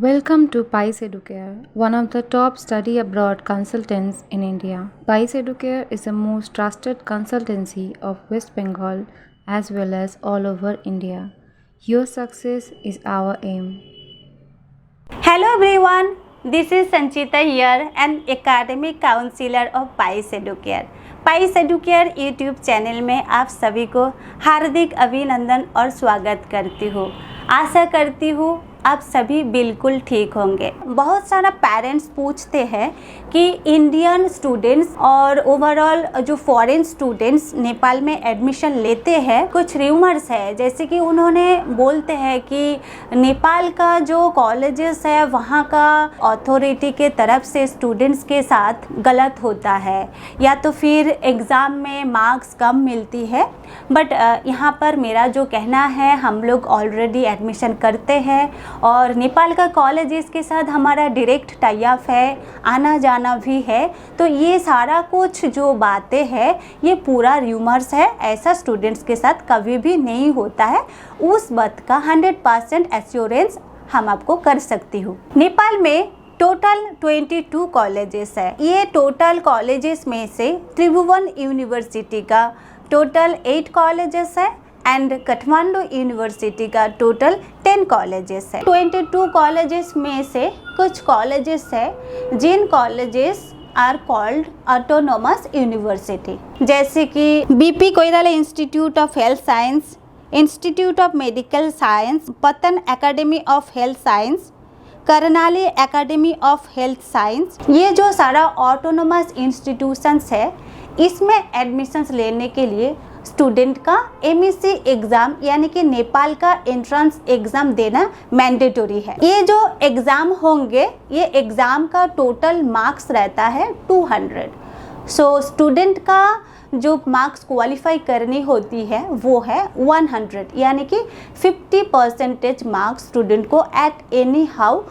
Welcome to PICE Educare, one of the top study abroad consultants in India. PICE Educare is the most trusted consultancy of West Bengal as well as all over India. Your success is our aim. Hello everyone, this is Sanchita here, an academic counselor of PICE Educare. PICE Educare YouTube channel में आप सभी को हार्दिक अभिनंदन और स्वागत करती हूँ। आशा करती हूँ आप सभी बिल्कुल ठीक होंगे। बहुत सारा पेरेंट्स पूछते हैं कि इंडियन स्टूडेंट्स और ओवरऑल जो फॉरेन स्टूडेंट्स नेपाल में एडमिशन लेते हैं, कुछ र्यूमर्स है, जैसे कि उन्होंने बोलते हैं कि नेपाल का जो कॉलेजेस है वहाँ का अथॉरिटी के तरफ से स्टूडेंट्स के साथ गलत होता है या तो फिर एग्ज़ाम में मार्क्स कम मिलती है। बट यहाँ पर मेरा जो कहना है, हम लोग ऑलरेडी एडमिशन करते हैं और नेपाल का कॉलेजेस के साथ हमारा डायरेक्ट टाई अप है, आना जाना भी है। तो ये सारा कुछ जो बातें हैं ये पूरा र्यूमर्स है, ऐसा स्टूडेंट्स के साथ कभी भी नहीं होता है। उस बात का 100% एश्योरेंस हम आपको कर सकती हूँ। नेपाल में टोटल 22 कॉलेजेस है। ये टोटल कॉलेजेस में से त्रिभुवन यूनिवर्सिटी का टोटल 8 कॉलेजेस है एंड काठमांडू यूनिवर्सिटी का टोटल 10 कॉलेजेस है। 22 कॉलेजेस में से कुछ कॉलेजेस है जिन colleges are called autonomous university, जैसे कि BP Koirala institute of health science, institute of medical science, Patan academy of health science, Karnali academy of health science. ये जो सारा ऑटोनोमस इंस्टीट्यूशंस है, इसमें एडमिशन्स लेने के लिए स्टूडेंट का एमएससी एग्ज़ाम यानी कि नेपाल का एंट्रेंस एग्ज़ाम देना मैंडेटरी है। ये जो एग्ज़ाम होंगे, ये एग्ज़ाम का टोटल मार्क्स रहता है 200। सो स्टूडेंट का जो मार्क्स क्वालिफाई करनी होती है वो है 100, यानी कि 50% मार्क्स स्टूडेंट को एट एनी हाउ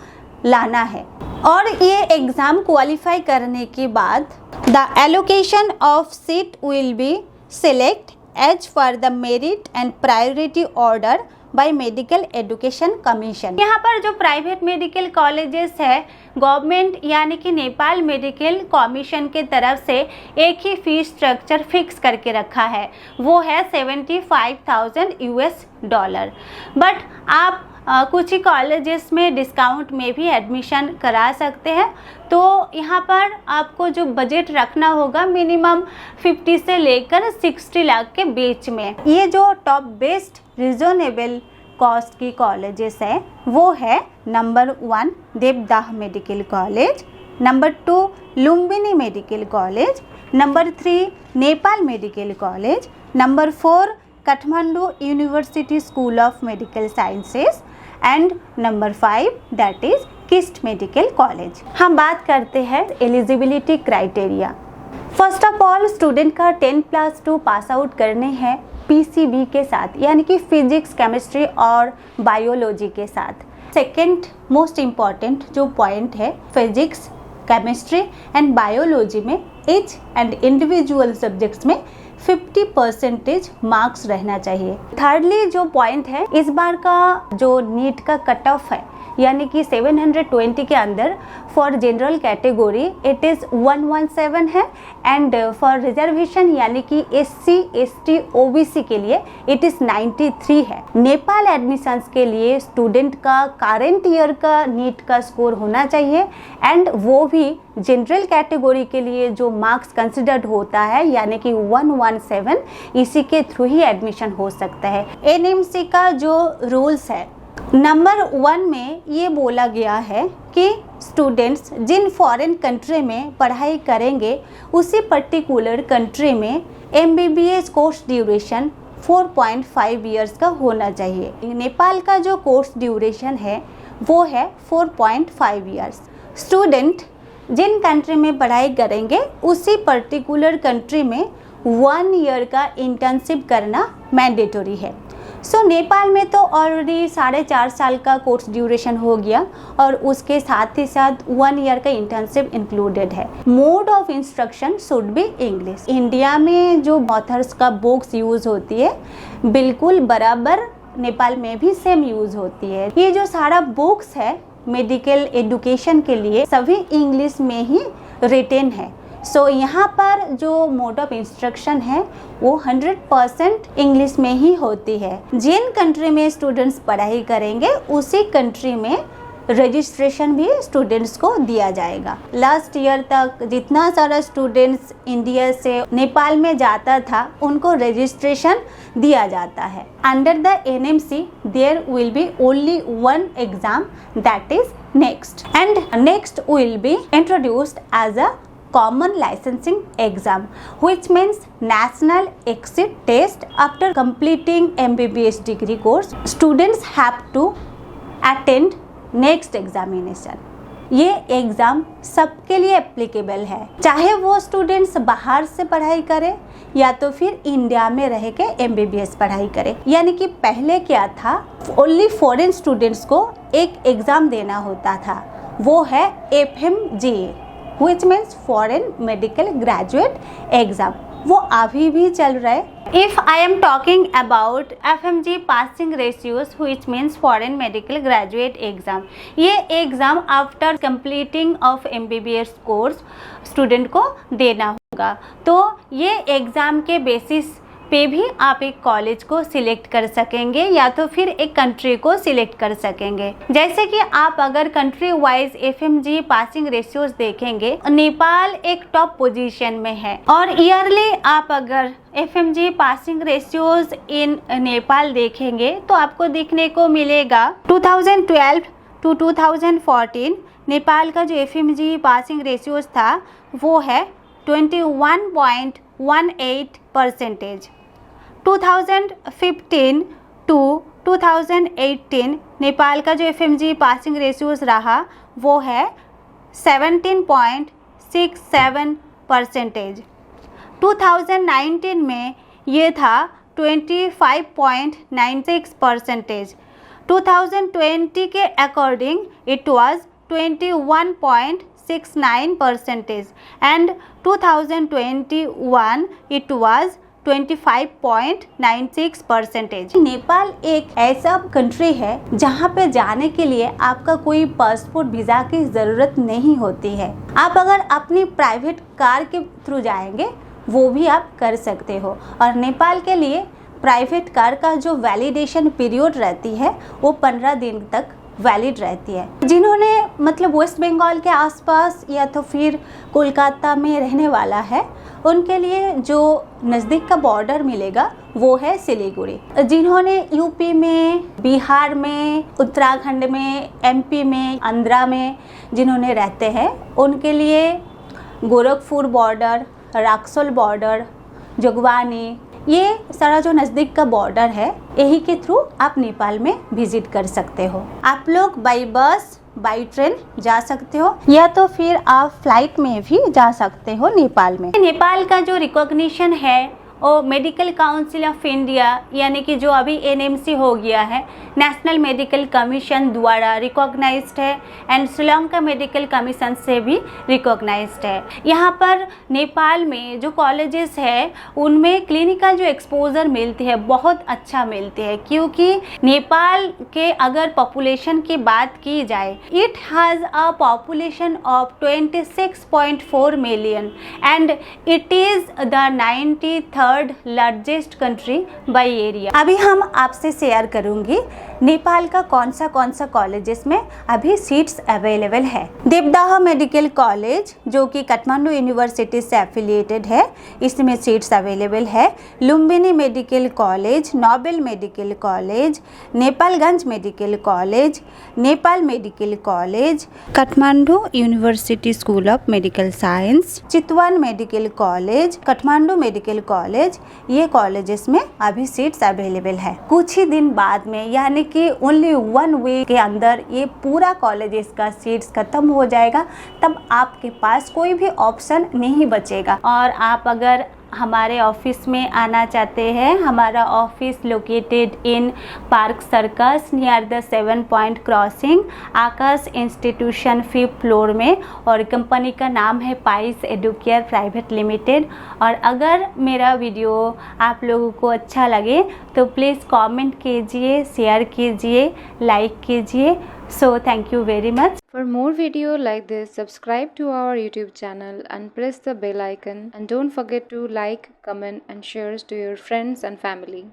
लाना है। और ये एग्ज़ाम क्वालिफाई करने के बाद the allocation of seat will be select as per the merit and priority order by medical education commission. यहाँ पर जो प्राइवेट मेडिकल कॉलेजेस है, गवर्नमेंट यानी कि नेपाल मेडिकल कमीशन के तरफ से एक ही फीस स्ट्रक्चर फिक्स करके रखा है, वो है $75,000। बट आप कुछ ही कॉलेजेस में डिस्काउंट में भी एडमिशन करा सकते हैं। तो यहाँ पर आपको जो बजट रखना होगा मिनिमम 50 से लेकर 60 लाख के बीच में। ये जो टॉप बेस्ट रिजनेबल कॉस्ट की कॉलेजेस है वो है number 1 Devdaha medical college, number 2 Lumbini medical college, number 3 Nepal medical college, number 4 Kathmandu university school of medical sciences and number 5 that is KIST medical college. हम बात करते हैं eligibility criteria. First of all student का 10+2 pass out करने हैं पीसीबी के साथ, यानी कि फिजिक्स, केमिस्ट्री और बायोलॉजी के साथ। सेकेंड मोस्ट इम्पॉर्टेंट जो पॉइंट है, फिजिक्स, केमिस्ट्री एंड बायोलॉजी में ईच एंड इंडिविजुअल सब्जेक्ट्स में 50% मार्क्स रहना चाहिए। थर्डली जो पॉइंट है, इस बार का जो नीट का कट ऑफ है यानी कि 720 के अंदर for general category it is 117 है एंड फॉर रिजर्वेशन यानी कि SC, ST, OBC के लिए इट इज़ 93 है। नेपाल एडमिशन्स के लिए स्टूडेंट का करेंट ईयर का नीट का स्कोर होना चाहिए एंड वो भी जनरल कैटेगरी के लिए जो मार्क्स कंसिडर्ड होता है यानी कि 117, इसी के थ्रू ही एडमिशन हो सकता है। NMC का जो रूल्स है, नंबर 1 में ये बोला गया है कि स्टूडेंट्स जिन फॉरेन कंट्री में पढ़ाई करेंगे उसी पर्टिकुलर कंट्री में MBBS कोर्स ड्यूरेशन 4.5 इयर्स का होना चाहिए। नेपाल का जो कोर्स ड्यूरेशन है वो है 4.5 इयर्स। स्टूडेंट जिन कंट्री में पढ़ाई करेंगे उसी पर्टिकुलर कंट्री में 1 ईयर का इंटर्नशिप करना मैंडेटरी है। सो नेपाल में तो ऑलरेडी 4.5 साल का कोर्स ड्यूरेशन हो गया और उसके साथ ही साथ 1 ईयर का इंटर्नशिप इंक्लूडेड है। Mode of instruction should be English. India में जो ऑथर्स का बुक्स यूज़ होती है बिल्कुल बराबर नेपाल में भी सेम यूज़ होती है। ये जो सारा बुक्स है मेडिकल एजुकेशन के लिए सभी इंग्लिश में ही रिटेन है। सो यहाँ पर जो मोड ऑफ इंस्ट्रक्शन है वो 100% इंग्लिश में ही होती है। जिन कंट्री में स्टूडेंट्स पढ़ाई करेंगे उसी कंट्री में रजिस्ट्रेशन भी स्टूडेंट्स को दिया जाएगा। लास्ट ईयर तक जितना सारा स्टूडेंट्स इंडिया से नेपाल में जाता था उनको रजिस्ट्रेशन दिया जाता है। Under the NMC there will be only one exam, that is next, and next will be introduced as a common licensing exam, which means national exit test. After completing MBBS degree course, students have to attend next examination. ये exam सबके लिए applicable है, चाहे वो students बाहर से पढ़ाई करें या तो फिर इंडिया में रह के MBBS पढ़ाई करें। यानी कि पहले क्या था, ओनली फॉरेन स्टूडेंट्स को एक एग्ज़ाम देना होता था, वो है FMGA, which means Foreign Medical Graduate Exam, वो अभी भी चल रहा है। If I am talking about FMG passing ratios, which means Foreign Medical Graduate Exam, ये exam after completing of MBBS course student को देना होगा। तो ये एग्ज़ाम के बेसिस पे भी आप एक कॉलेज को सिलेक्ट कर सकेंगे या तो फिर एक कंट्री को सिलेक्ट कर सकेंगे। जैसे कि आप अगर country wise FMG passing ratios देखेंगे, नेपाल एक टॉप पोजीशन में है और ईयरली आप अगर FMG पासिंग रेशियोज इन नेपाल देखेंगे तो आपको देखने को मिलेगा 2012 टू 2014 नेपाल का जो FMG पासिंग रेशियोज था वो है 21.18%। 2015 टू 2018 नेपाल का जो FMG पासिंग रेशियोज रहा वो है 17.67%। 2019 में ये था 25.96%। 2020 के according it was 21.69% and 2021 it was 25.96%। Nepal एक ऐसा कंट्री है जहाँ पे जाने के लिए आपका कोई पासपोर्ट वीज़ा की ज़रूरत नहीं होती है। आप अगर अपनी प्राइवेट कार के थ्रू जाएंगे वो भी आप कर सकते हो, और नेपाल के लिए प्राइवेट कार का जो वैलिडेशन पीरियड रहती है वो 15 दिन तक वैलिड रहती है। जिन्होंने मतलब वेस्ट बंगाल के आसपास या तो फिर कोलकाता में रहने वाला है उनके लिए जो नज़दीक का बॉर्डर मिलेगा वो है सिलीगुड़ी। जिन्होंने यूपी में, बिहार में, उत्तराखंड में, MP में, आंध्रा में जिन्होंने रहते हैं उनके लिए गोरखपुर बॉर्डर, रक्सौल बॉर्डर, जोगवानी, ये सारा जो नज़दीक का बॉर्डर है यही के थ्रू आप नेपाल में विजिट कर सकते हो। आप लोग बाई बस, बाई ट्रेन जा सकते हो या तो फिर आप फ्लाइट में भी जा सकते हो नेपाल में। नेपाल का जो रिकॉग्निशन है वो मेडिकल काउंसिल ऑफ इंडिया यानी कि जो अभी NMC हो गया है, नेशनल मेडिकल कमीशन द्वारा रिकॉग्नाइज्ड है एंड श्रीलंका मेडिकल कमीशन से भी रिकॉग्नाइज्ड है। यहाँ पर नेपाल में जो कॉलेजेस है उनमें क्लिनिकल जो एक्सपोजर मिलती है बहुत अच्छा मिलती है, क्योंकि नेपाल के अगर पॉपुलेशन की बात की जाए it has a population of 26.4 million and it is the 93rd largest country by area. अभी हम आपसे शेयर करूंगी नेपाल का कौन सा कॉलेजेस में अभी सीट्स अवेलेबल है। देवदाह मेडिकल कॉलेज जो कि काठमांडू यूनिवर्सिटी से एफिलिएटेड है, इसमें सीट्स अवेलेबल है। Lumbini medical college, Nobel medical college, Nepalgunj medical college, Nepal medical college, Kathmandu university school of medical science, Chitwan medical college, Kathmandu medical college, ये कॉलेजेस में अभी सीट्स अवेलेबल है। कुछ ही दिन बाद में यानी कि ओनली 1 वीक के अंदर ये पूरा कॉलेजेस का सीट्स खत्म हो जाएगा, तब आपके पास कोई भी ऑप्शन नहीं बचेगा। और आप अगर हमारे ऑफिस में आना चाहते हैं, हमारा office located in park circus near the 7 point crossing, Akash institution 5th floor में, और कंपनी का नाम है पाइस एडुकेयर प्राइवेट लिमिटेड। और अगर मेरा वीडियो आप लोगों को अच्छा लगे तो प्लीज़ कमेंट कीजिए, शेयर कीजिए, लाइक कीजिए। So thank you very much. For more video like this, subscribe to our YouTube channel and press the bell icon, and don't forget to like, comment and share to your friends and family.